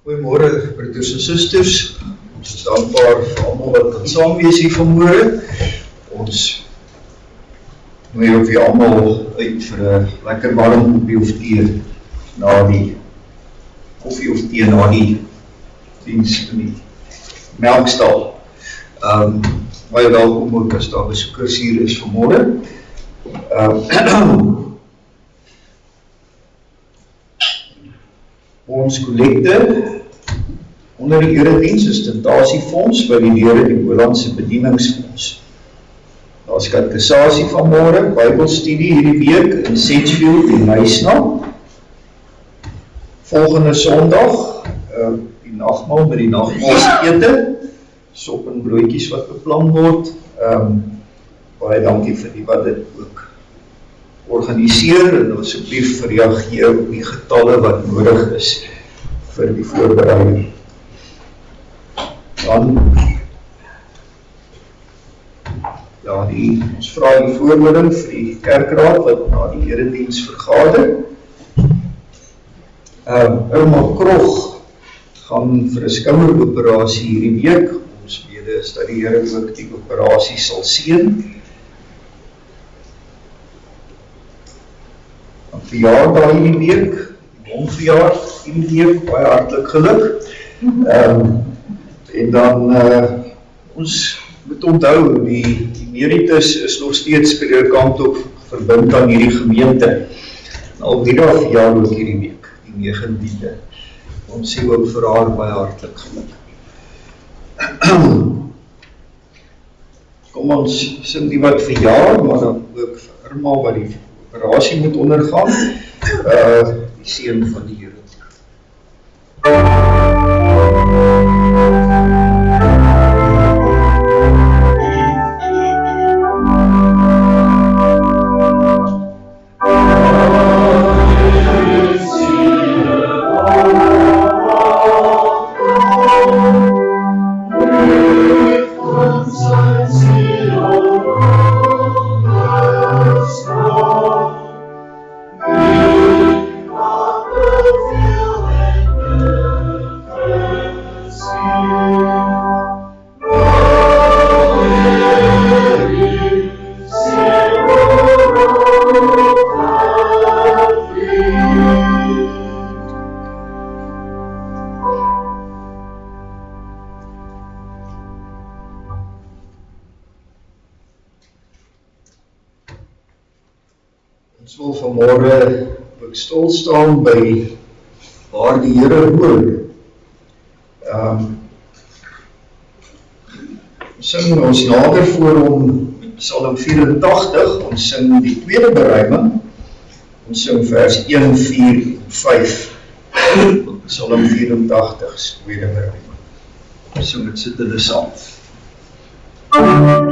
Goeiemôre broeders en susters, ons is dankbaar vir almal wat kan saam wees hier vanmôre. Ons nooi ook weer almal uit vir 'n lekker warm koffie of tee na die diens in die melkstal. Baie welkom ook as daar besoekers hier is vanmôre. Ons kollekte onder die erediens is Tentasiefonds by die Here die Bolandse Bedieningsfonds. Daar is katekisasie vanmôre, Bybelstudie hierdie week in Sedgefield en Nysna. Volgende Sondag, die nagmaal met die nagmaalsete, sop en broodjies wat beplan word. Baie dankie vir die wat dit ook organiseer en asseblief reageer op die getalle wat nodig is vir die voorbereiding. Dan, ons vra die voorbereiding vir die kerkraad wat na die erediens vergader. Irma Krog gaan vir 'n skoueroperasie hierdie week. Ons bede is dat die Here ook die operasie sal seën. Verjaardag hierdie week, onverjaard hierdie week, baie hartlik geluk. En dan, ons moet onthou, die emeritus is nog steeds predikant of verbind aan hierdie gemeente. Alvira verjaar ook hierdie week, die 19de. Ons sê ook vir haar baie hartlik geluk. Kom ons sing die wat verjaar, maar dan ook vir Irma wat die operasie moet ondergaan, die seën van die Here. Ons wil vanmôre ook stil staan by waar die Here woon. Ons sing ons nader voor hom Psalm 84, ons sing die tweede beruiming, ons sing vers 1, 4 en 5, Psalm 84, tweede beruiming. Ons sing dit sittende saam. Amen.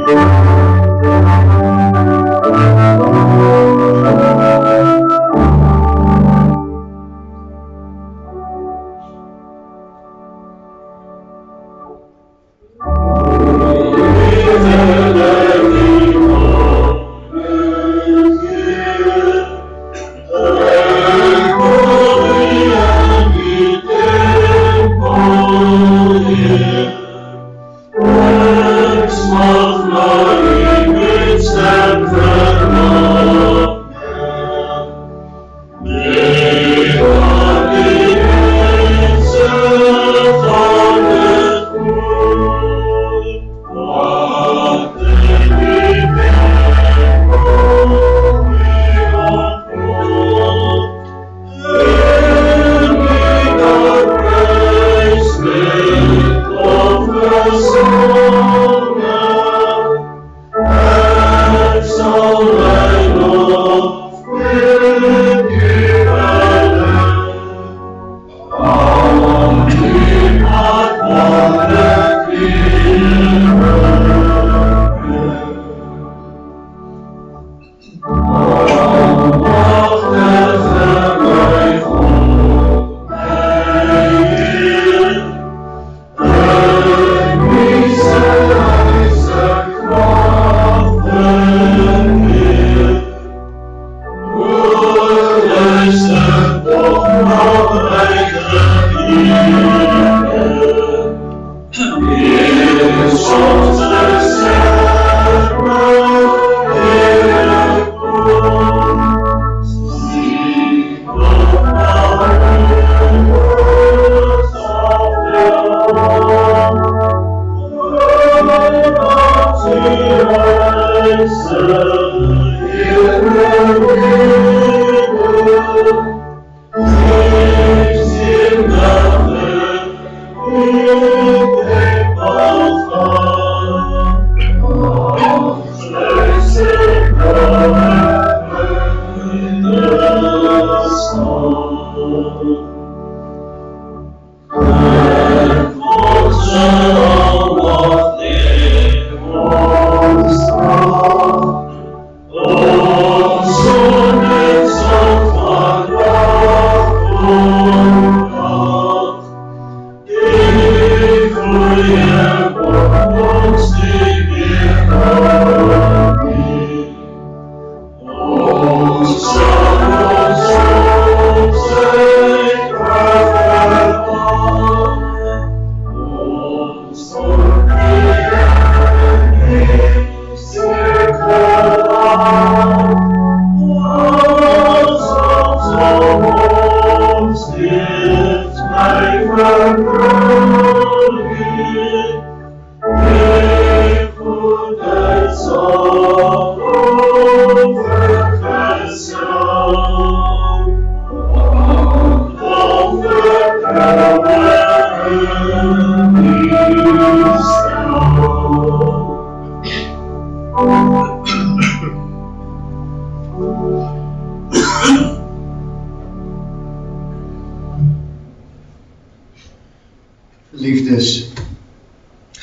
Liefdes,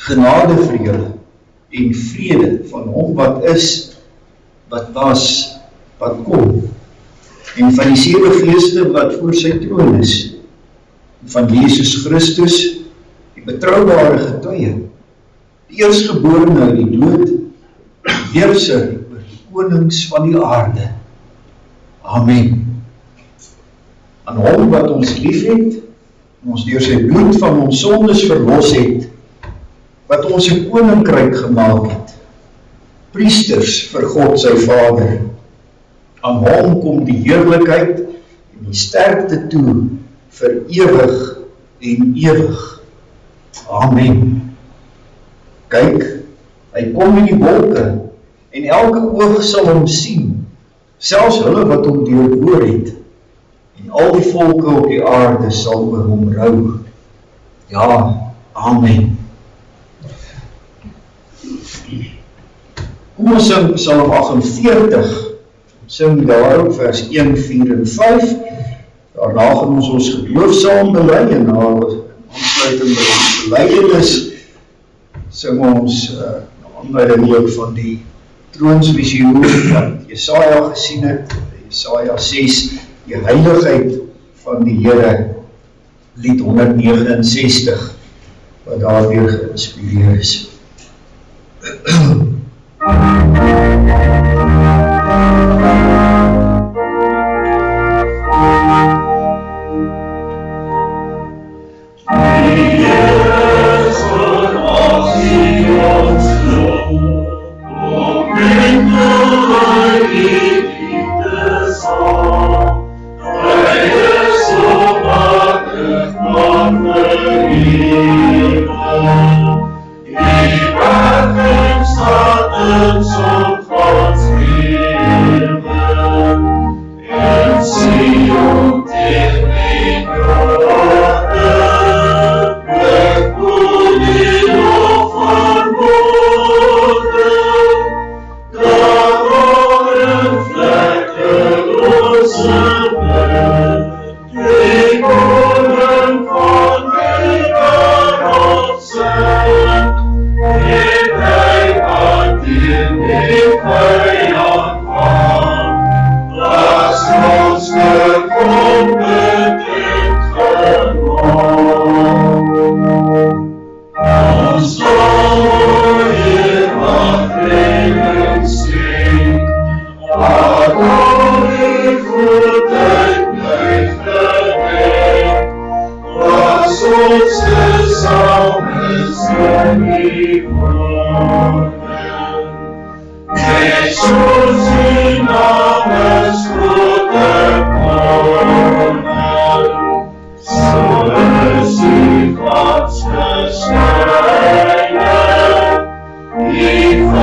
genade vir julle en vrede van hom wat is, wat was, wat kom, en van die 7 geeste wat voor sy troon is, van Jesus Christus, die betroubare getuie, die eerstgeborene uit die dood, die heerser oor die konings van die aarde. Amen. Aan hom wat ons lief het, ons deur sy bloed van ons sondes verlos het, wat ons 'n koninkryk gemaak het, priesters vir God sy Vader. Aan hom kom die heerlikheid en die sterkte toe vir ewig en ewig. Amen. Kyk, hy kom in die wolke en elke oog sal hom sien, selfs hulle wat hom deurboor het. En al die volke op die aarde sal oor hom rou. Ja, amen. Kom ons sing Psalm 48, sing daarop vers 1, 4 en 5. Daarna gaan ons geloofsaam bely en na aansluiting by ons belydenis sing ons aanleiding ook van die troonsvisioen wat Jesaja gesien het, Jesaja 6, die heiligheid van die Here, lied 169, wat daardeur geïnspireer is. He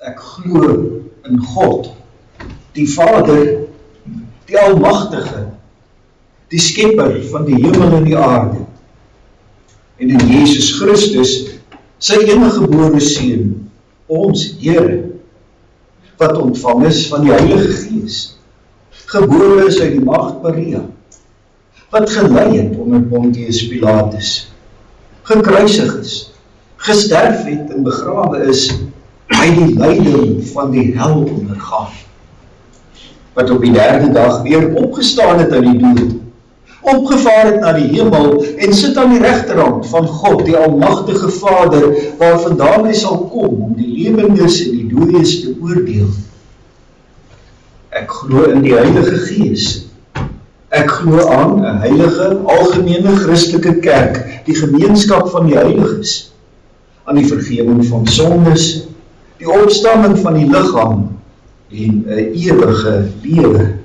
Ek glo in God, die Vader, die Almagtige, die Skepper van die hemel en die aarde, en in Jesus Christus, sy enige gebore Seun, ons Here, wat ontvang is van die Heilige Gees, gebore is uit die Maagd Maria, wat gelei het onder Pontius Pilatus, gekruisig is, gesterf het en begrawe is, hy die lyding van die hel ondergaan, wat op die 3de dag weer opgestaan het uit die dood, opgevaar het na die hemel en sit aan die regterhand van God, die Almagtige Vader, waarvandaan hy sal kom om die lewendes en die dooies te oordeel. Ek glo in die Heilige Gees. Ek glo aan 'n heilige, algemene Christelike kerk, die gemeenskap van die heiliges, aan die vergifnis van sondes, die opstanding van die liggaam en 'n ewige lewe.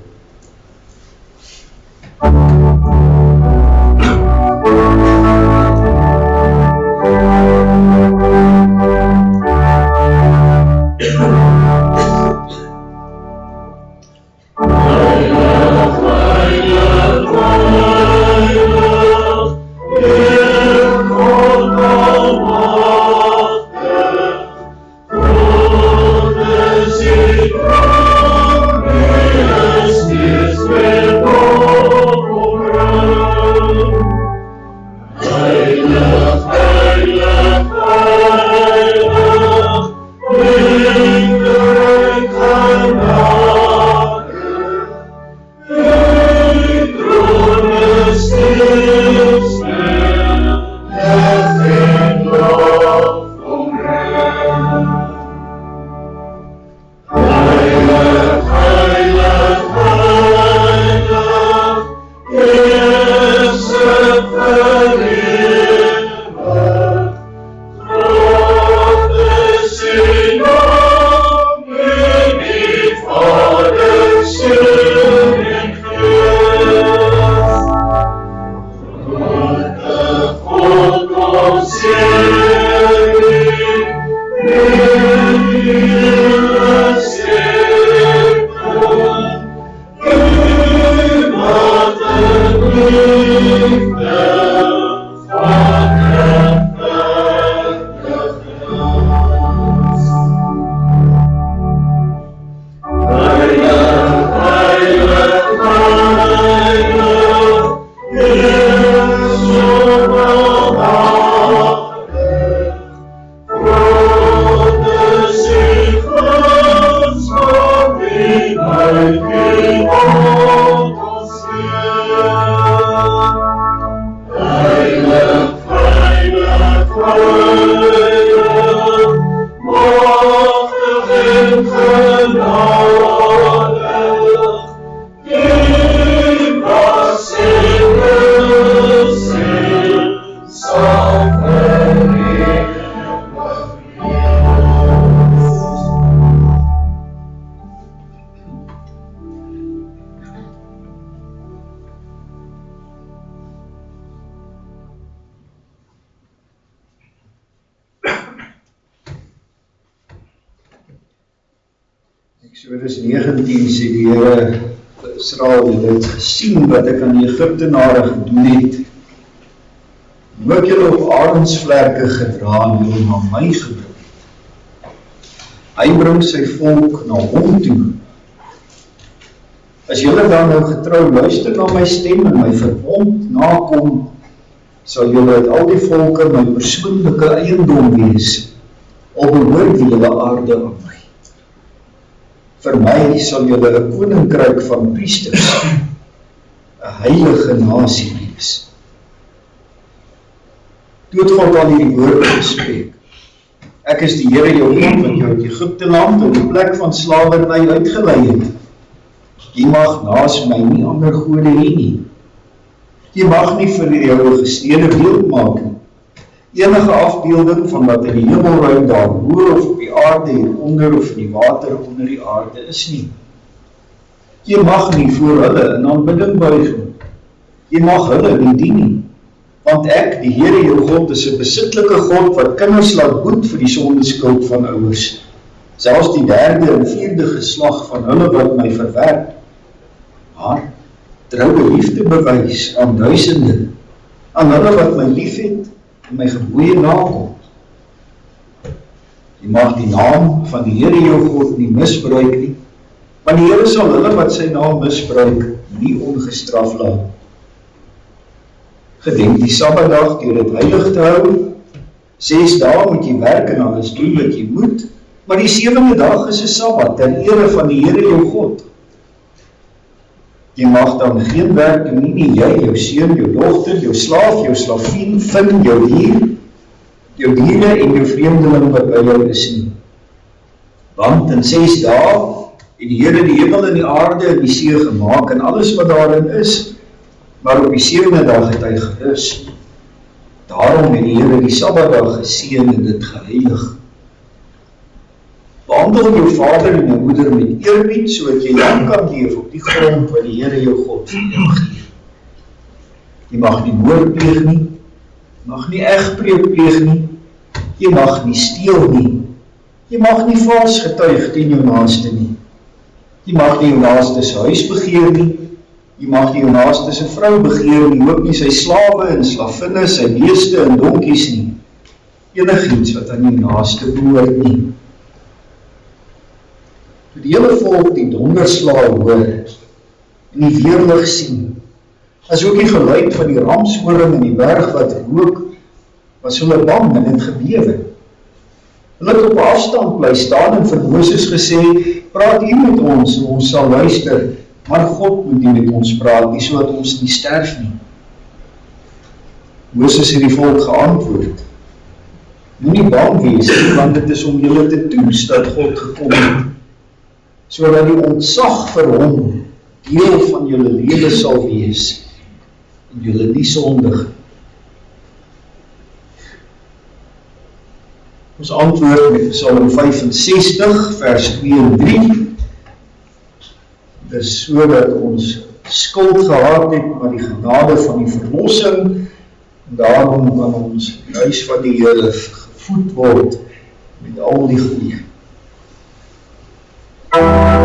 Exodus 19 sê die Here vir Israel, julle het gesien wat ek aan die Egiptenare gedoen het. Hoe ek julle op arensvlerke gedra en julle na my gebring het. Hy bring sy volk na hom toe. As julle dan nou getrou luister na my stem en my verbond nakom, sal julle uit al die volke my persoonlike eiendom wees, al behoort die hele aarde aan my. Vir my sal julle 'n koninkryk van priesters, 'n heilige nasie wees. Toe het God al hierdie woorde gespreek. Ek is die Here jou God wat jou uit Egipte land op die plek van slawerny uitgelei het. Jy mag naas my nie ander gode hê nie. Jy mag nie vir jou 'n gesteede beeld maak nie. Enige afbeelding van wat in die hemelruim daarbo of op die aarde hieronder of in die water onder die aarde is nie. Jy mag nie voor hulle in aanbidding buig nie. Jy mag hulle nie dien nie. Want ek, die Here jou God, is 'n besitlike God wat kinders laat boet vir die sondeskuld van ouers. Selfs die 3de en 4de geslag van hulle wat my verwerp. Maar troue liefde bewys aan duisende, aan hulle wat my liefhet en my gebooie nakom. Jy mag die naam van die Here jou God nie misbruik nie, want die Here sal hulle wat sy naam misbruik nie ongestraf laat. Gedenk die Sabbatdag deur dit heilig te hou. 6 dae moet jy werk en alles doen wat jy moet, maar die 7de dag is 'n Sabbat ter ere van die Here jou God. Jy mag dan geen werk doen nie, jy, jou seun, jou dogter, jou slaaf, jou slavin, vind, jou dier, jou diere en jou vreemdeling wat by jou is nie. Want in 6 dae het die Here die hemel en die aarde en die see gemaak en alles wat daarin is, maar op die 7de dag het hy gerus. Daarom het die Here die Sabbatdag geseën en dit geheilig. Behandel jou vader en jou moeder met eerbied, sodat jy dan kan leef op die grond wat die Here jou God vir jou gee. Jy mag nie moord pleeg nie, mag nie egbreuk pleeg nie, jy mag nie steel nie, jy mag nie vals getuig teen jou naaste nie, jy mag nie jou naaste se huis begeer nie, jy mag nie jou naaste se vrou begeer nie, ook nie sy slawe en slavinne, sy beeste en donkies nie, enigiets wat aan jou naaste behoort nie. Toe die hele volk die donderslae hoor en die weerlig sien, as ook die geluid van die ramshoring in die berg wat rook, was hulle bang en het gebewe. Hulle het op afstand bly staan en vir Moses gesê, praat hier met ons en ons sal luister, maar God moet nie met ons praat nie, sodat ons nie sterf nie. Moses het die volk geantwoord, moenie bang wees, want dit is om julle te toets dat God gekom het, sodat die ontzag vir hom deel van julle lewe sal wees, en julle nie sondig. Ons antwoord met Psalm 65, vers 2 en 3. Dit is so dat ons skuld gehad het, maar die genade van die verlossing, en daarom kan ons die huis van die Here gevoed word met al die goeie. Oh,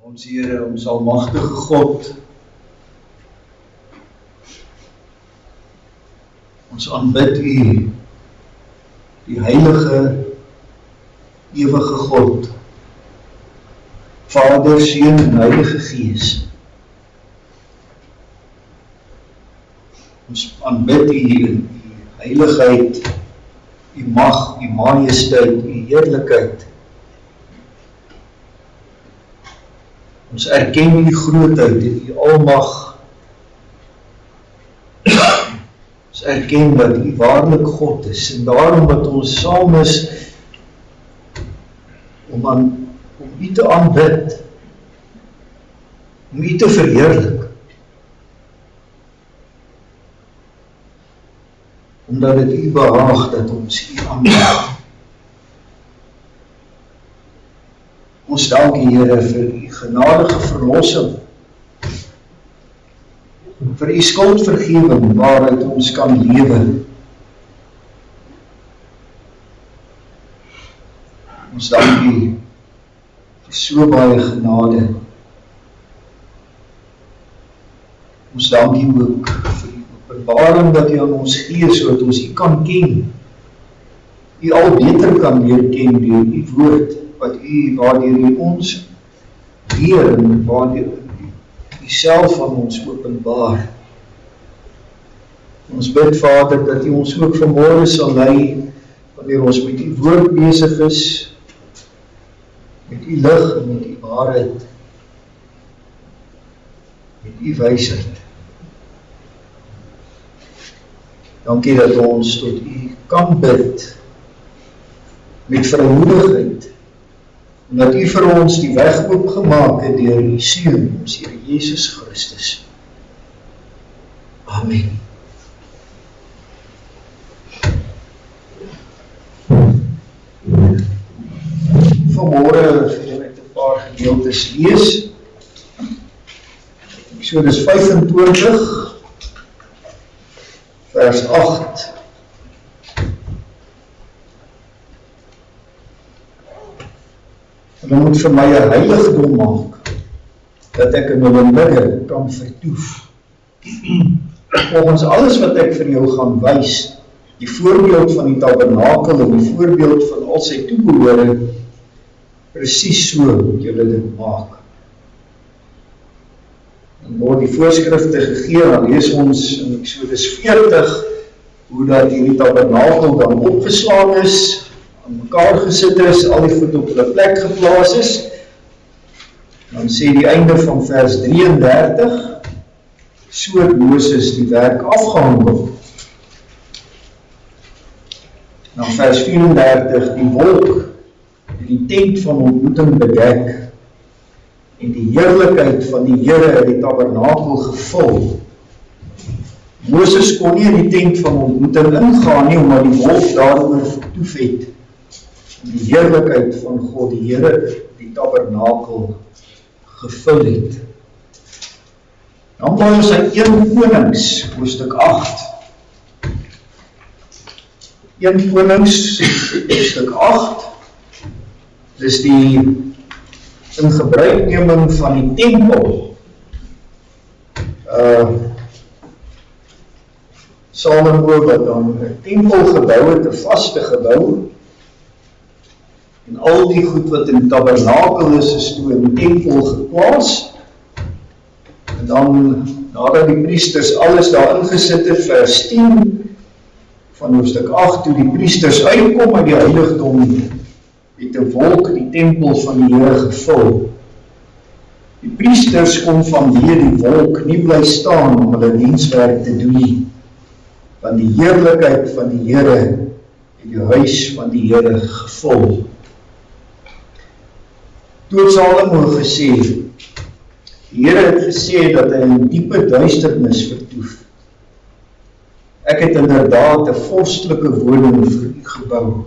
Ons Here, ons almagtige God, ons aanbid U, die heilige, ewige God, Vader, Seun en Heilige Gees. Ons aanbid U in U heiligheid, U mag, U majesteit, U heerlikheid. Ons erken U grootheid en U almag. Ons erken dat U waarlik God is en daarom dat ons saam is om U te aanbid, om U te verheerlik. Omdat het U behaag dat ons U aanbid. Ons dank U, Here, vir U genadige verlossing, vir U skuldvergewing waaruit ons kan lewe. Ons dank U vir so baie genade. Ons dank U ook vir die openbaring dat U aan ons gee, sodat ons U kan ken. U al beter kan leer ken deur U woord, waardeur U ons leer en waardeur U self aan ons openbaar. Ons bid, Vader, dat U ons ook vanmôre sal lei, wanneer ons met U woord besig is, met U lig en met U waarheid, met U wysheid. Dankie dat ons tot U kan bid, met vrymoedigheid, en dat U vir ons die weg oopgemaak het deur U Seun, ons Here Jesus Christus. Amen. Vanmôre wil ek 'n paar gedeeltes lees. Eksodus 25 vers 8. Hulle moet vir my 'n heiligdom maak, dat ek in hulle midde kan vertoef. Volgens alles wat ek vir jou gaan wys, die voorbeeld van die tabernakel en die voorbeeld van al sy toebehore, presies so moet julle dit maak. Dan word die voorskrifte gegee, dan lees ons in Eksodus 40, hoe dat hierdie tabernakel dan opgeslaan is, aan mekaar gesit is, al die goed op hulle plek geplaas is. Dan sê die einde van vers 33, so het Moses die werk afgehandel. Dan vers 34, die wolk het die tent van ontmoeting bedek, en die heerlikheid van die Here het die tabernakel gevul. Moses kon nie in die tent van ontmoeting ingaan nie, omdat die wolk daaroor vertoef het. En die heerlikheid van God, die Here, die tabernakel gevul het. Dan blaai ons uit 1 Konings, hoofstuk 8. 1 Konings, hoofstuk 8, dis die in gebruikneming van die tempel. Salomo wat dan 'n tempel gebou het, 'n vaste gebou, en al die goed wat in die tabernakel is toe in die tempel geplaas, en dan, nadat die priesters alles daar ingesit het, vers 10 van hoofstuk 8, toe die priesters uitkom uit die heiligdom, het 'n wolk die tempel van die Here gevul. Die priesters kon vanweë die wolk nie bly staan om hulle dienswerk te doen nie, want die heerlikheid van die Here het die huis van die Here gevul. Toe het Salomo gesê, die Here het gesê dat hy in diepe duisternis vertoef. Ek het inderdaad 'n vorstelike woning vir u gebou,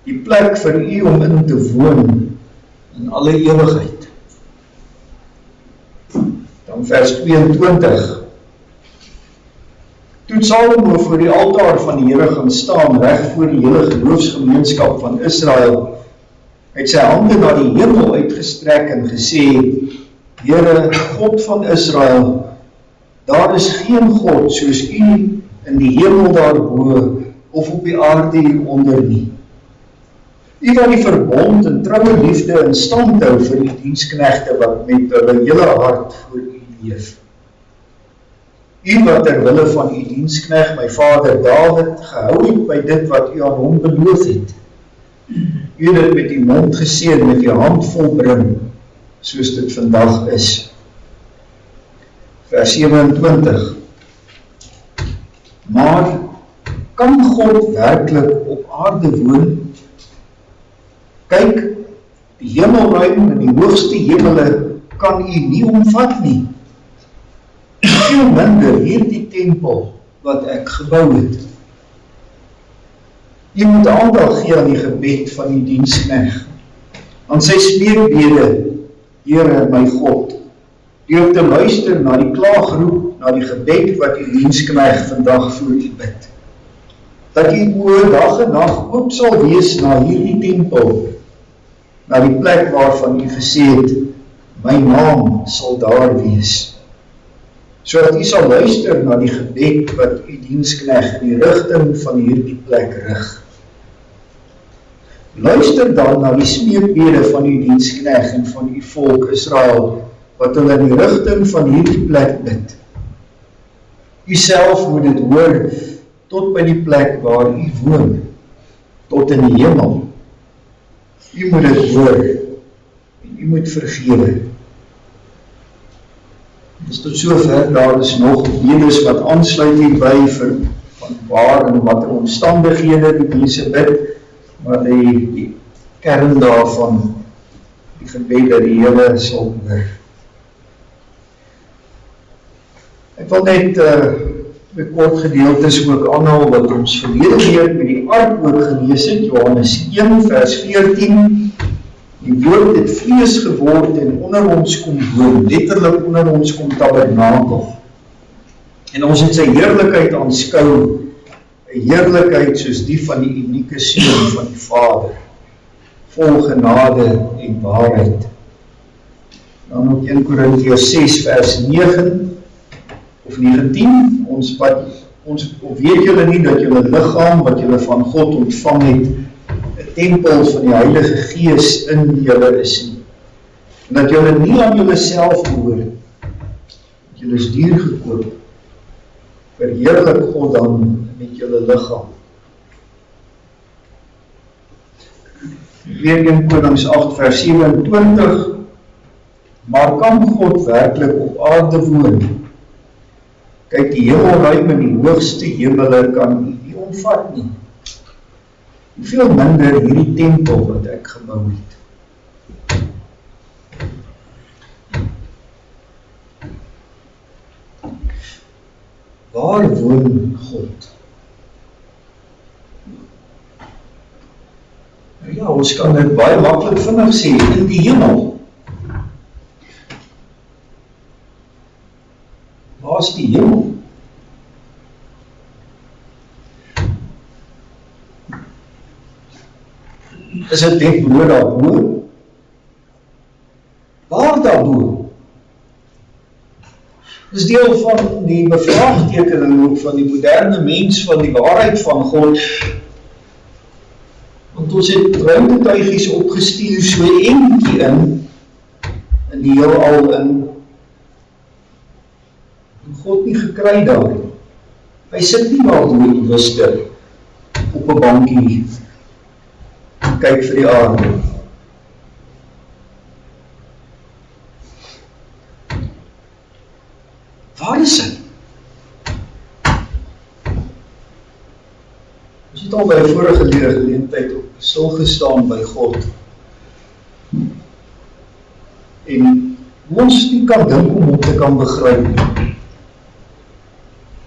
die plek vir u om in te woon in alle ewigheid. Dan vers 22. Toe Salomo voor die altaar van die Here gaan staan, reg voor die hele geloofsgemeenskap van Israel, Hy het sy hande na die hemel uitgestrek en gesê, Here, God van Israel, daar is geen God soos U in die hemel daarbo of op die aarde hieronder nie. U wat die verbond en troue liefde in stand hou vir die diensknegte wat met hulle hele hart voor U leef. U wat ter wille van U diensknegt, my vader Dawid, gehou het by dit wat U aan hom beloof het. U het dit met U mond gesê en met U hand volbring, soos dit vandag is. Vers 27. Maar kan God werklik op aarde woon? Kyk, die hemelruim en die hoogste hemele kan U nie omvat nie. Veel minder hierdie tempel wat ek gebou het. U moet aandag gee aan die gebed van die diensknegt, aan sy smeekbede, Here my God, deur te luister na die klaagroep, na die gebed wat U diensknegt vandag voor U bid. Dat U oë dag en nag oop sal wees na hierdie tempel, na die plek waarvan U gesê het, my naam sal daar wees. Sodat U sal luister na die gebed wat U diensknegt in die rigting van hierdie plek rig. Luister dan na die smeekbede van U diensknegt en van U volk Israel, wat hulle in die rigting van hierdie plek bid. U self moet dit hoor, tot by die plek waar U woon, tot in die hemel. U moet dit hoor, en U moet vergewe. Dus tot sover, daar is nog bedes wat aansluit hierby vir van waar en wat omstandighede die mense bid, maar die kern daarvan, die gebed dat die Here sal hoor. Ek wil net die kort gedeeltes ook aanhaal wat ons verlede week met die ark ook gelees het, Johannes 1 vers 14, die woord het vlees geword en onder ons kom woon, letterlik onder ons kom tabernakel. En ons het sy heerlikheid aanskou, 'n heerlikheid soos die van die unieke Seun van die Vader, vol genade en waarheid. Dan ook 1 Korintiërs 6 vers 9 of 19, ons weet julle nie dat julle liggaam wat julle van God ontvang het, 'n tempel van die Heilige Gees in julle is nie. En dat julle nie aan julle self behoort, dat julle is duur gekoop, verheerlik God dan met julle liggaam. Weer 1 Konings 8 vers 27, maar kan God werklik op aarde woon? Kyk, die hemelruim en die hoogste hemele kan U nie omvat nie. Hoeveel minder hierdie tempel wat ek gebou het. Waar woon God? Nou ja, ons kan dit baie maklik vinnig sê, in die hemel. Waar is die hemel? Is dit net bo daarbo? Waar daarbo? Dis deel van die bevraagtekening ook van die moderne mens van die waarheid van God. Want ons het ruimtetuigies opgestuur so eentjie in die heelal in. En God nie gekry daar. Hy sit nie maar doelbewuster op 'n bankie. Kyk vir die aarde. Waar is hy? Ons het al by die vorige geleentheid op stilgestaan by God. En ons nie kan dink om hom te kan begryp nie.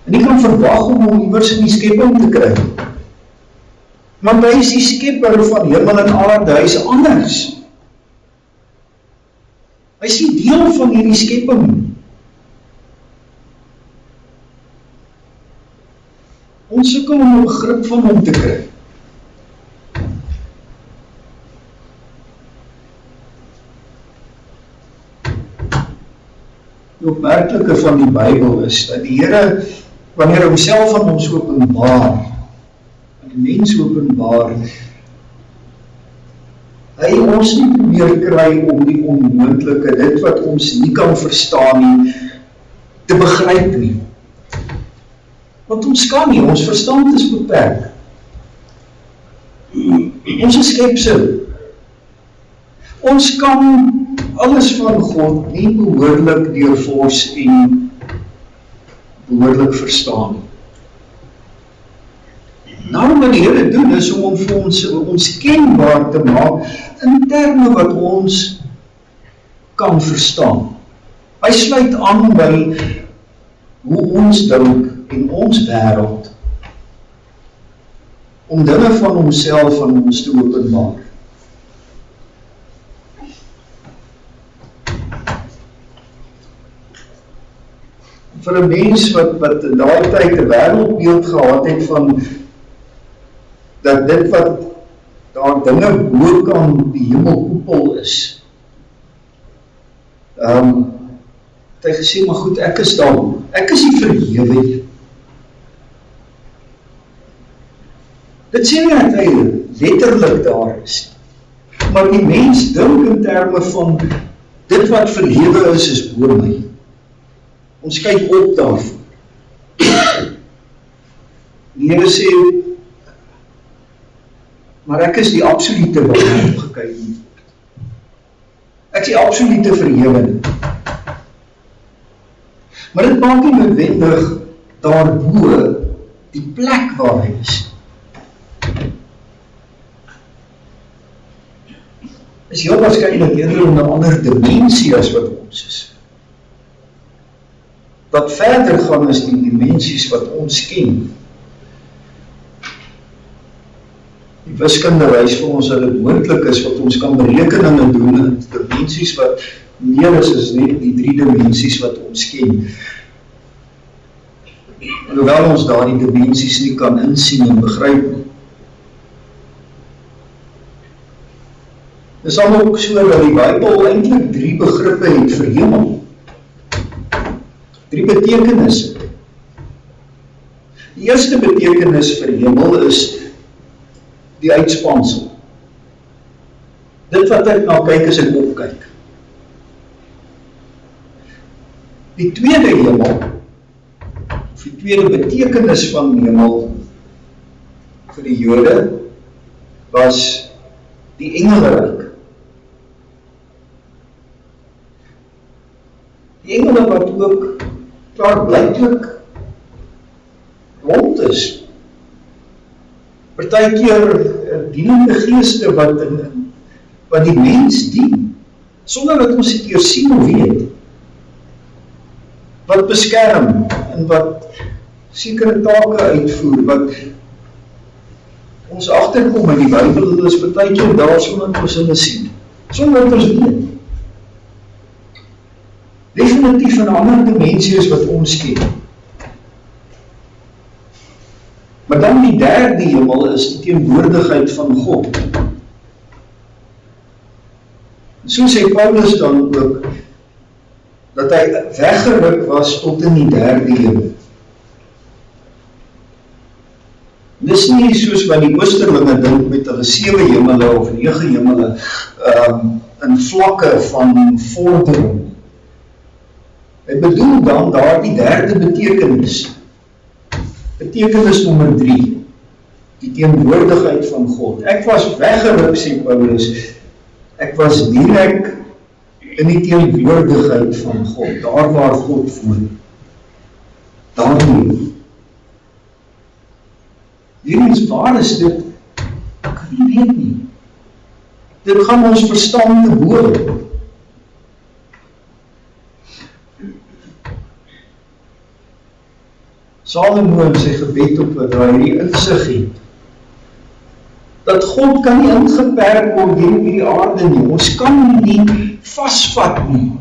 En nie kan verwag om hom iewers in die skepping te kry. Want hy is die skepper van hemel en aarde, hy is anders. Hy is nie deel van hierdie skepping. Ons sukkel om 'n begrip van hom te kry. Die opmerkelike van die Bybel is dat die Here, wanneer hy homself aan ons openbaar, aan die mens openbaar, hy ons nie probeer kry om die onmoontlike, dit wat ons nie kan verstaan nie, te begryp nie. Want ons kan nie, ons verstand is beperk. Ons is skepsel. Ons kan alles van God nie behoorlik deurvors en behoorlik verstaan. Nou wat die Here doen is om vir ons kenbaar te maak in terme wat ons kan verstaan. Hy sluit aan by hoe ons dink en ons wêreld om dinge van homself aan ons te openbaar. Vir 'n mens wat in daai tyd 'n wêreldbeeld gehad het van dat dit wat daar dinge bokant die hemelkoepel is. Het hy gesê, maar goed, ek is daar, ek is nie verhewe nie. Dit sê nie dat hy letterlik daar is. Maar die mens dink in terme van dit wat verhewe is bo my. Ons kyk op daarvoor. Die Here sê, maar ek is die absolute wat my opgekyk moet word. Ek is die absolute verhewe. Maar dit maak nie noodwendig daarbo die plek waar hy is. Is heel waarskynlik eerder in 'n ander dimensie as wat ons is. Wat verder gaan is die dimensies wat ons ken. Die wiskunde wys vir ons dat dit moontlik is wat ons kan berekeninge doen in dimensies wat meer is as net die 3 dimensies wat ons ken. En hoewel ons daardie dimensies nie kan insien en begryp nie. Dit is ook so dat die Bybel eintlik 3 begrippe het vir hemel. 3 betekenisse. Die eerste betekenis vir hemel is die uitspansel. Dit wat ek na kyk as ek opkyk. Die tweede hemel, of die tweede betekenis van hemel vir die Jode, was die engelryk. Die engele wat ook klaarblyklik rond is. Partykeer dienende geeste wat die mens dien, sonder dat ons dit eers sien of weet. Wat beskerm en wat sekere take uitvoer, wat ons agterkom in die Bybel, is partykeer daar sonder dat ons hulle sien, sonder dat ons weet. Definitief 'n ander dimensie is wat ons ken. Maar dan die derde hemel is die teenwoordigheid van God. So sê Paulus dan ook, dat hy weggeruk was tot in die derde hemel. Dis nie soos wat die Oosterlinge dink met hulle 7 hemele of 9 hemele in vlakke van vordering. Hy bedoel dan daar die derde betekenis. Betekenis nommer 3, die teenwoordigheid van God. Ek was weggeruk, sê Paulus, ek was direk in die teenwoordigheid van God, daar waar God woon. Daarmee. Hierdie waar is dit? Ek weet nie. Dit gaan ons verstaan te boven. Salomo in sy gebed op wat hy die insig het, dat God kan nie ingeperk word hier op die aarde nie, ons kan nie vasvat nie.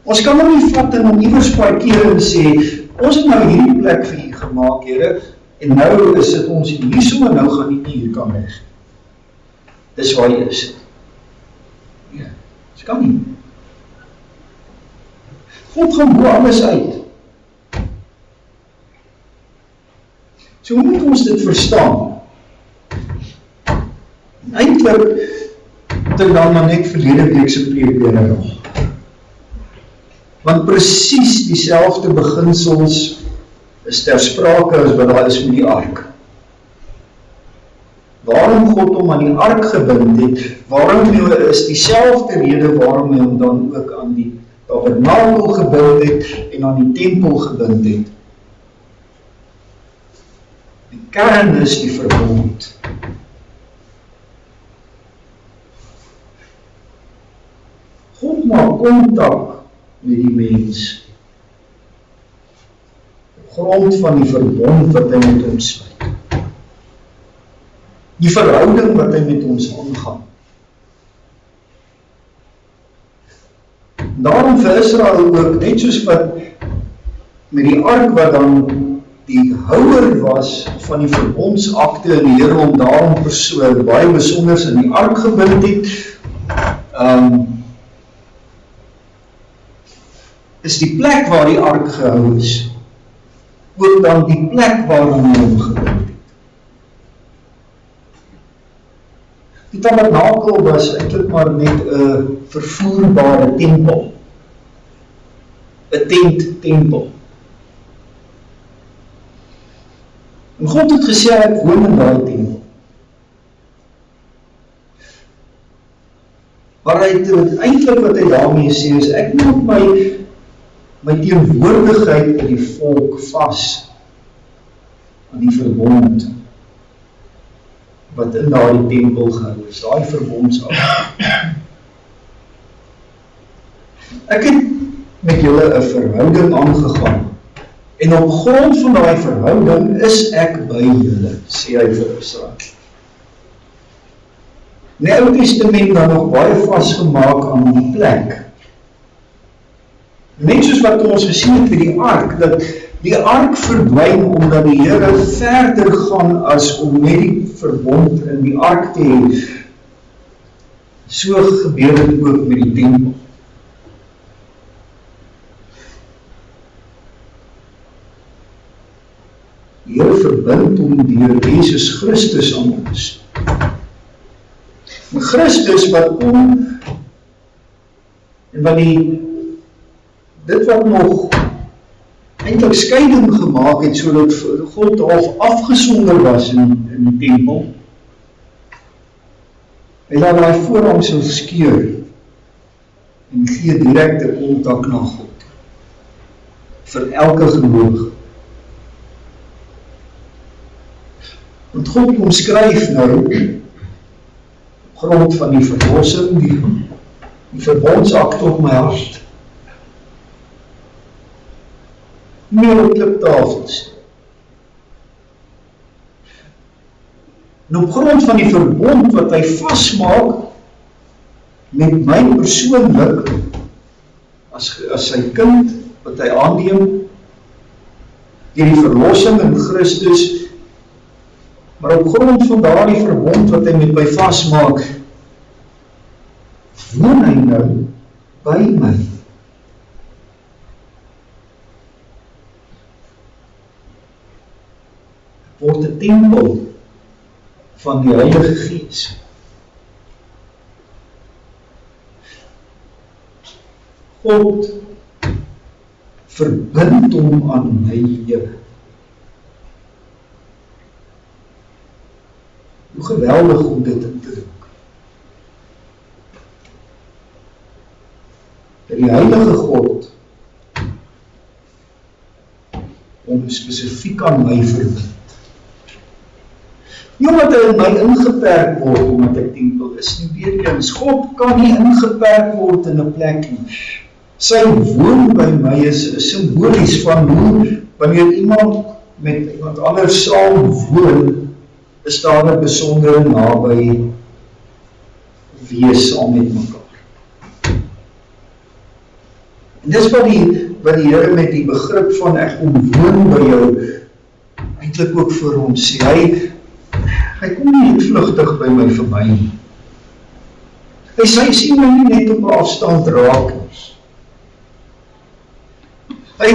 Ons kan hom nie vat en hom iewers parkeer en sê, ons het nou hierdie plek vir u gemaak, Here, en nou is dit ons hierso, en nou gaan nie hier kan weg. Dis waar jy is. Ja, ons kan nie. God gaan bo alles uit. So hoe moet ons dit verstaan? Eintlik, het ek dan maar net verlede week se preek weer herhaal. Want presies dieselfde beginsels is ter sprake as wat daar is met die ark. Waarom God hom aan die ark gebind het, waarom is dieselfde rede waarom hy hom dan ook aan die tabernakel gebind het en aan die tempel gebind het. Die kern is die verbond. God maak kontak met die mens op grond van die verbond wat hy met ons sluit. Die verhouding wat hy met ons aangaan. Daarom vir Israel ook, net soos wat met die ark wat dan die houer was van die verbondsakte en die Here hom daarom baie besonders in die ark gebind het, is die plek waar die ark gehou is, ook dan die plek waarom hy hom gebind het. Die tabernakel was eintlik maar net 'n vervoerbare tempel, 'n tenttempel. En God het gesê, ek woon in daai tempel. Maar eintlik wat hy daarmee sê is, ek moet my teenwoordigheid by die volk vas aan die verbond wat in daardie tempel gehou is, daai verbondsakte. Ek het met julle 'n verhouding aangegaan. En op grond van daai verhouding is ek by julle, sê hy vir Israel. In die Ou Testament dan nog baie vasgemaak aan die plek. Net soos wat ons gesien het met die ark, dat die ark verdwyn omdat die Here verder gaan as om net die verbond in die ark te hê. So gebeur dit ook met die tempel. Die Here verbind hom deur Jesus Christus aan ons. En Christus wat kom, en wat dit wat nog eintlik skeiding gemaak het, sodat God half afgesonder was in die tempel, hy laat daai voorhang so skeur, en gee direkte kontak na God, vir elke gelowige. Want God omskryf nou, op grond van die verlossing, die verbondsakte op my hart, nie op kliptafels. En op grond van die verbond wat hy vasmaak met my persoonlik, as sy kind, wat hy aanneem, deur die verlossing in Christus, maar op grond van daardie verbond wat hy met my vasmaak, woon hy nou by my. Word 'n tempel van die Heilige Gees. God verbind hom aan my lewe. Hoe geweldig om dit in te dink. Dat die Heilige God hom spesifiek aan my verbind. Nie omdat hy in my ingeperk word, omdat ek tempel is nie, weer eens, God kan nie ingeperk word in 'n plek nie. Sy woon by my is simbolies van hoe, wanneer iemand met iemand anders saam woon, is daar 'n besondere naby wees saam met mekaar. En dis wat die Here met die begrip van ek kom woon by jou, eintlik ook vir ons sê, hy kom nie net vlugtig by my verby nie. Hy sien my nie net op 'n afstand raak nie. Hy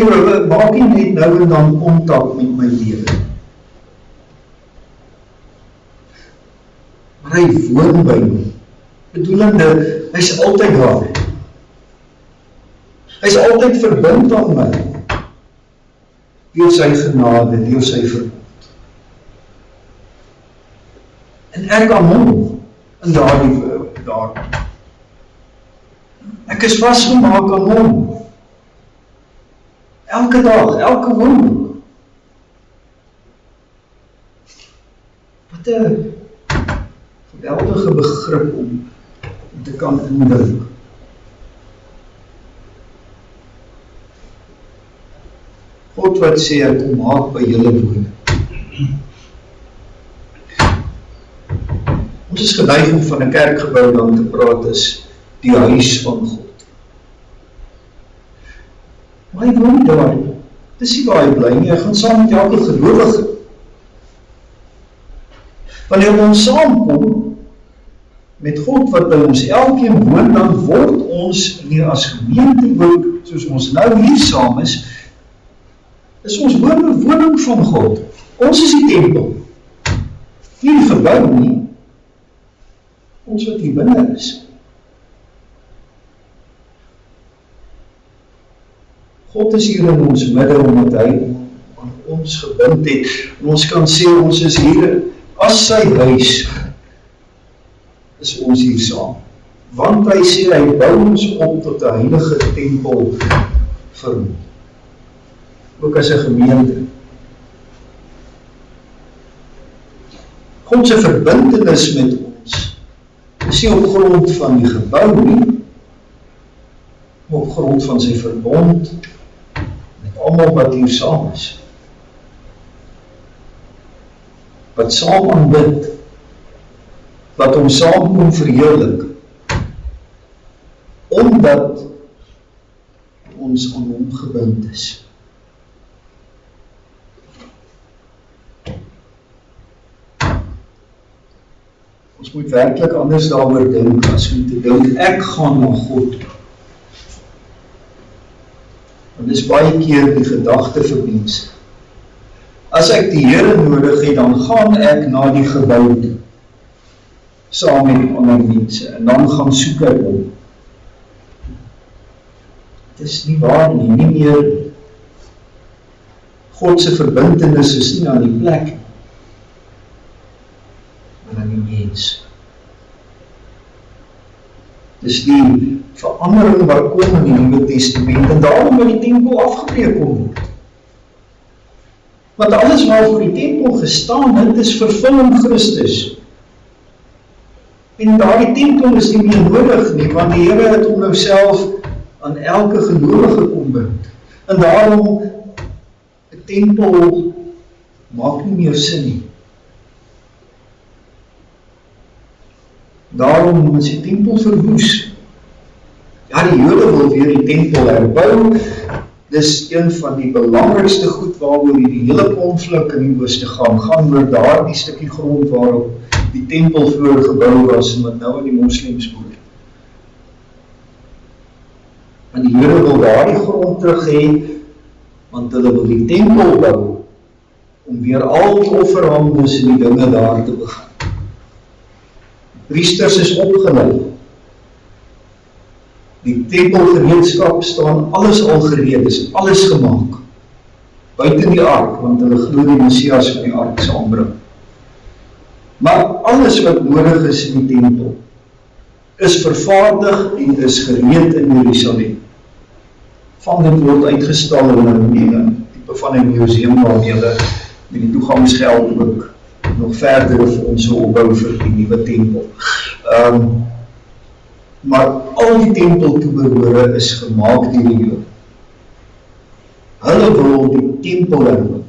maak nie net nou en dan kontak met my lewe. Maar hy woon by my. Bedoelende, hy is altyd daar. Hy is altyd verbind aan my. Deur sy genade, deur sy verbond. En ek aan hom, in daar. Ek is vasgemaak aan hom. Elke dag, elke oomblik. Wat 'n geweldige begrip om te kan indruk. God wat sê, ek kom maak by julle woon. Ons is geneig om van 'n kerkgebou dan te praat is die huis van God. Maar hy woon daar. Dis nie waar hy bly nie, hy gaan saam met elke gelowige. Wanneer ons saamkom met God wat by ons elkeen woon, dan word ons nie as gemeente ook, soos ons nou hier saam is ons woning van God. Ons is die tempel. Nie die gebou nie. Ons wat hier binne is. God is hier in ons midde, omdat hy aan ons gebind het. En ons kan sê, ons is hier as sy huis, is ons hier saam. Want hy sê, hy bou ons op tot 'n heilige tempel vir hom. Ook as 'n gemeente. God se verbintenis met ons is nie op grond van die gebou nie, maar op grond van sy verbond met almal wat hier saam is. Wat saam aanbid, wat hom saam kom verheerlik, omdat ons aan hom gebind is. Ons moet werklik anders daaroor dink, as om te dink, ek gaan na God. Want dis baie keer die gedagte vir mense. As ek die Here nodig het, dan gaan ek na die gebou toe, saam met ander mense, en dan gaan soek ek hom. Dit is nie waar nie, nie meer. God se verbintenis is nie aan die plek, maar aan die mens. Dis die verandering wat kom in die Nuwe Testament, en daarom moet die tempel afgebreek word. Want alles waarvoor die tempel gestaan het, is vervul in Christus. En daardie tempel is nie meer nodig nie, want die Here het hom nou self aan elke gelowige kom bind. En daarom, 'n tempel maak nie meer sin nie. Daarom is die tempel verwoes. Ja, die Jode wil weer die tempel herbou. Dis een van die belangrikste goed waaroor die hele konflik in die Ooste gaan oor daardie stukkie grond waarop die tempel vroeër gebou was en wat nou in die moslems woon. En die Jode wil daardie grond terug hê, want hulle wil die tempel bou om weer al die offerhandes en die dinge daar te begin. Priesters is opgelei. Die tempelgereedskap staan alles al gereed, is alles gemaak. Buiten die ark, want hulle glo die Messias van die ark sal aanbring. Maar alles wat nodig is in die tempel, is vervaardig en is gereed in Jerusalem. Van dit word uitgestal in 'n tipe van 'n museum waarmee hulle met die toegangsgeld ook nog verder vir ons opbou vir die nuwe tempel. Maar al die tempeltoebehore is gemaak deur die Jode. Hulle wil die tempel herbou,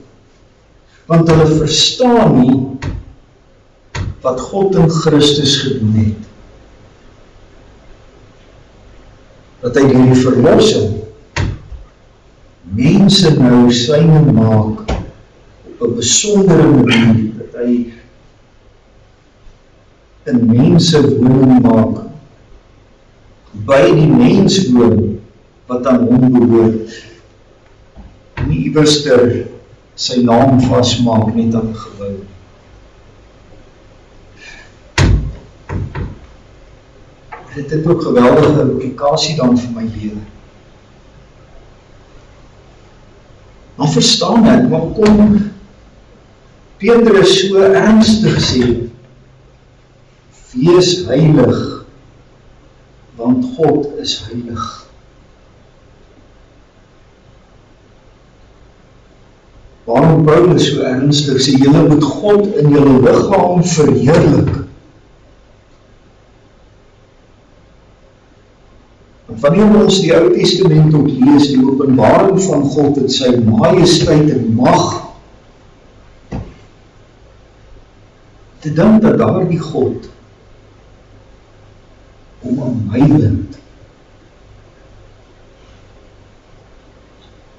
want hulle verstaan nie wat God in Christus gedoen het. Dat hy deur die verlossing mense nou syne maak op 'n besondere manier, dat hy in mense woning maak, by die mens woon wat aan hom behoort. iewerster sy naam vasmaak net aan gebou. Dit het ook geweldige implikasie dan vir my lewe. Dan verstaan ek, maar kom Petrus so ernstig sê, wees heilig, want God is heilig. Waarom Paulus so ernstig sê, julle moet God in julle liggaam verheerlik. Want wanneer ons die Ou Testament ook lees, die openbaring van God in sy majesteit en mag, te dink dat daar die God omheind.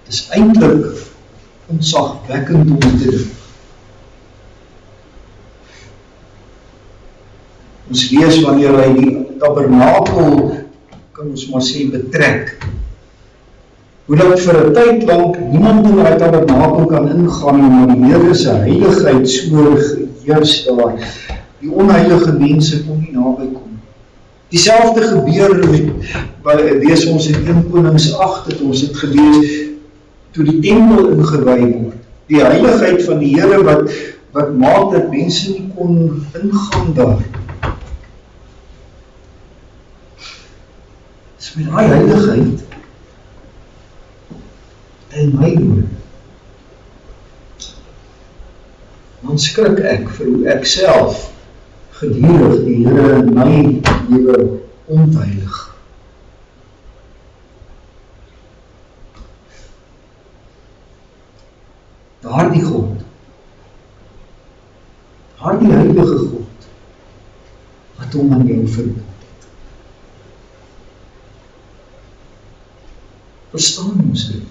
Het is eintlik ontzagwekkend om te doen. Ons lees wanneer hy die tabernakel, kan ons maar sê, betrek. Hoe dat vir 'n tyd lank niemand in die tabernakel kan ingaan, maar die Here se heiligheid so heers daar. Die onheilige mense kon nie naby kom. Dieselfde gebeur met, lees ons in 1 Konings 8, het ons het gelees, toe die tempel ingewy word. Die heiligheid van die Here wat maak dat mense nie kon ingaan daar. Dis met daai heiligheid in my woord. Dan skrik ek vir hoe ek self gedurig die Here in my lewe ontheilig. Daardie God, daardie heilige God, wat hom aan jou verbind het. Verstaan ons dit?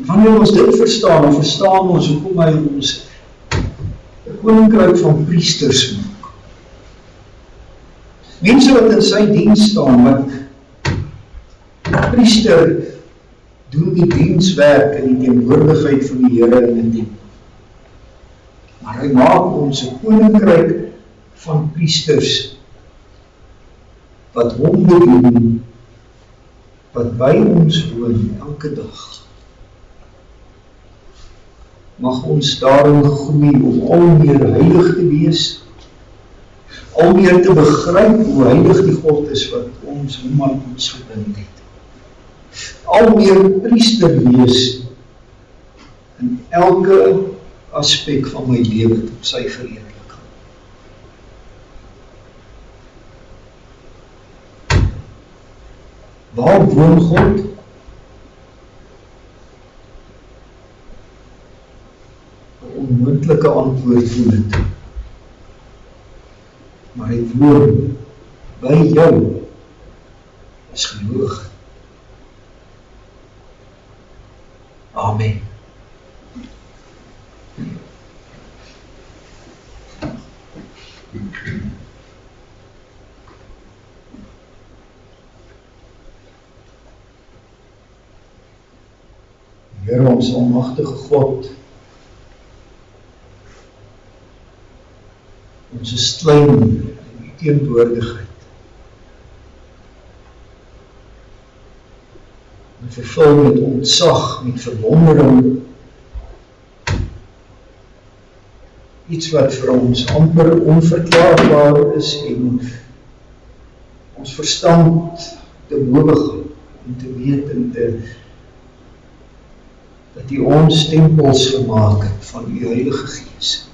Wanneer ons dit verstaan, dan verstaan ons hoekom hy ons 'n koninkryk van priesters maak. Mense wat in sy diens staan, wat die priester doen die dienswerk in die teenwoordigheid van die Here in die tempel. Maar hy maak ons 'n koninkryk van priesters wat hom bedien, wat by ons woon elke dag. Mag ons daarin groei om al meer heilig te wees, al meer te begryp hoe heilig die God is wat ons hom aan ons gebind het. Al meer priester wees in elke aspek van my lewe tot sy verheerliking. Waar woon God? Onmoontlike antwoord voel het. Maar hy woon by jou as gelowige. Amen. Here ons almagtige God, ons is klein in die teenwoordigheid. En vervul met ontzag, met verwondering, iets wat vir ons amper onverklaarbaar is en ons verstand te bowe gaan, om te weet en dat U ons tempels gemaak het van U Heilige Gees.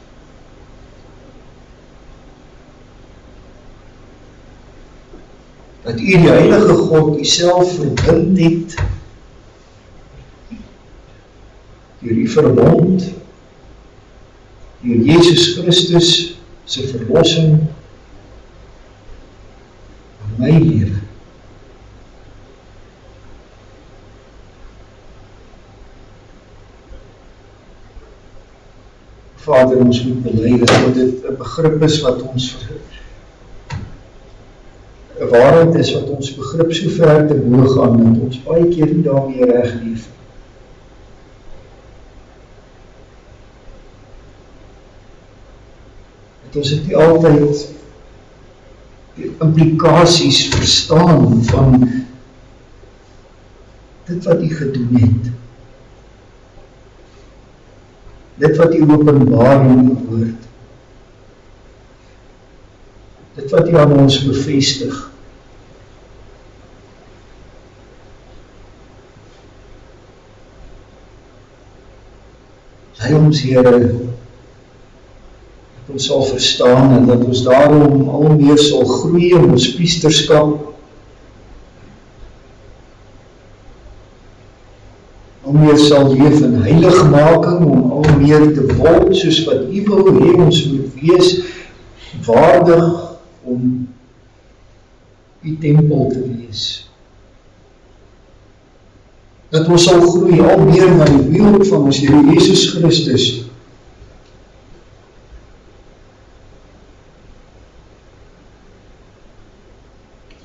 Dat U die Heilige God U self verbind het, deur U verbond, deur Jesus Christus se verlossing in my lewe. Vader, ons moet bely dat dit 'n begrip is wat ons 'n waarheid is wat ons begrip so ver te bo gaan, dat ons baie keer nie daarmee reg leef. Dat ons het nie altyd die implikasies verstaan van dit wat U gedoen het. Dit wat U openbaar in U woord. Dit wat U aan ons bevestig. Lei ons, Here, dat ons sal verstaan en dat ons daarom al meer sal groei in ons priesterskap, al meer sal leef in heiligmaking, om al meer te word soos wat U wil hê ons moet wees, waardig om U tempel te wees. Dat ons sal groei al meer na die beeld van ons Here Jesus Christus.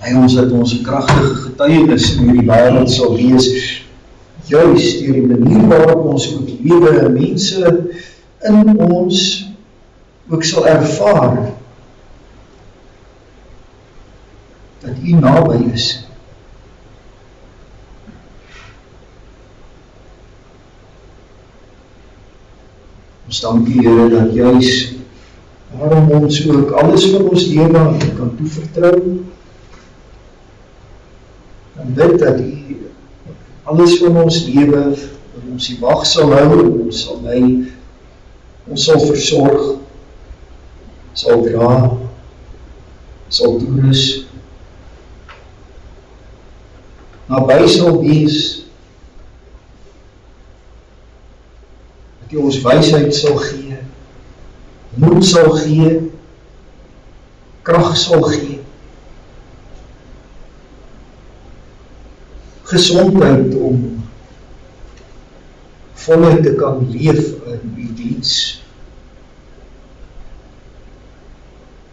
Lei ons dat ons 'n kragtige getuienis in hierdie wêreld sal wees, juis deur die manier waarop ons moet lewe, en mense in ons ook sal ervaar dat U naby is. Ons dankie, Here, dat juis waarom ons ook alles van ons lewe aan U kan toevertrou, en bid dat U alles van ons lewe in ons die wag sal hou, en ons sal lei, ons sal versorg, sal dra, sal toerus, naby sal wees, dat U ons wysheid sal gee, moed sal gee, krag sal gee, gesondheid om voluit te kan leef in U diens.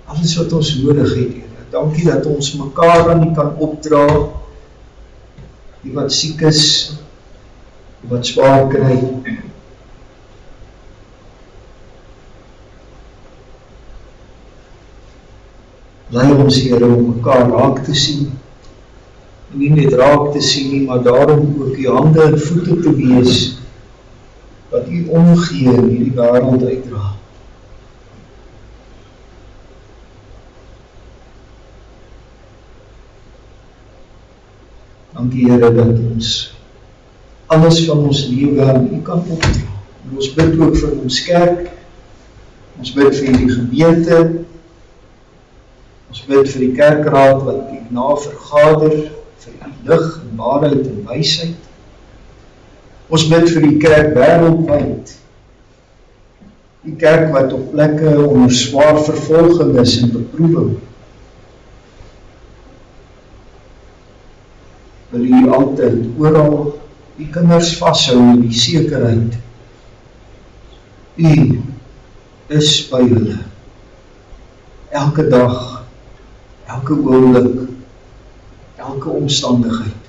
Alles wat ons nodig het, Here. Dankie dat ons mekaar aan U kan opdra, die wat siek is, die wat swaar kry. Lei ons, Here, om mekaar raak te sien, en nie net raak te sien nie, maar daarom ook U hande en voete te wees, wat U omgee in hierdie wêreld uitdra. Dankie, Here, dat ons alles van ons lewe aan U kan opdra. En ons bid ook vir ons kerk, ons bid vir die gemeente, ons bid vir die kerkraad wat hierna vergader, vir U lig en waarheid en wysheid. Ons bid vir die kerk wêreldwyd, die kerk wat op plekke onder swaar vervolging is en beproewing. Wil U altyd oral die kinders vashou in die sekerheid. U is by hulle. Elke dag, elke oomblik, elke omstandigheid.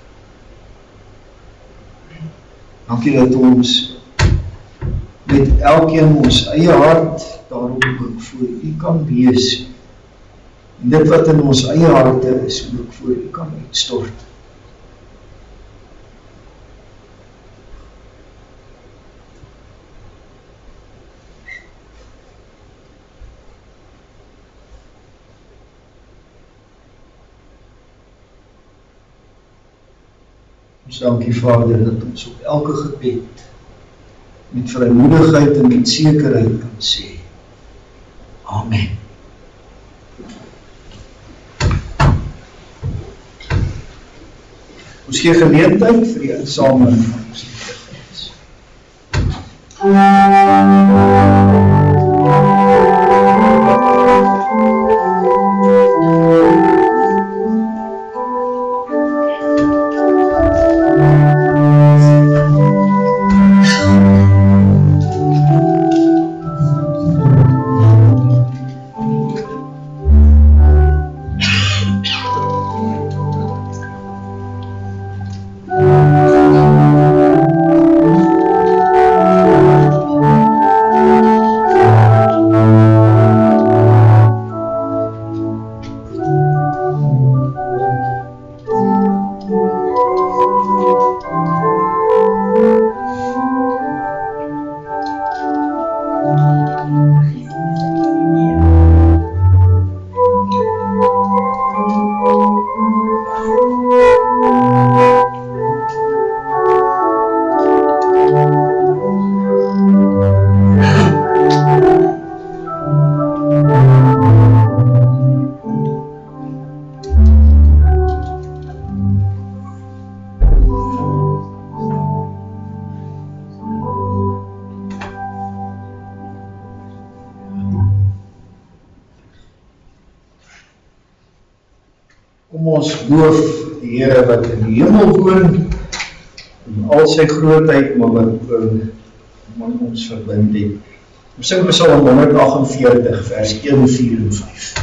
Dankie dat ons met elkeen ons eie hart daarom ook voor U kan wees. En dit wat in ons eie harte is, ook voor U kan uitstort. Ons dankie, Vader, dat ons op elke gebed met vrymoedigheid en met sekerheid kan sê. Amen. Ons gee geleentheid vir die insameling van ons getuies. Kom ons loof die Here wat in die hemel woon, in al sy grootheid, maar wat ons verbind het. Ons sing Psalm 148, vers 1, 4 en 5.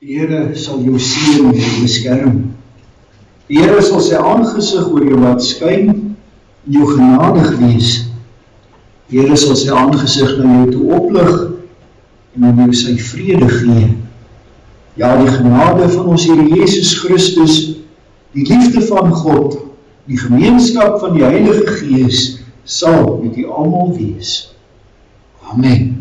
Die Here sal jou seën en beskerm. Die Here sal sy aangesig oor jou laat skyn en jou genadig wees. Die Here sal sy aangesig na jou toe oplig en aan jou sy vrede gee. Ja, die genade van ons Here Jesus Christus, die liefde van God, die gemeenskap van die Heilige Gees sal met u almal wees. Amen.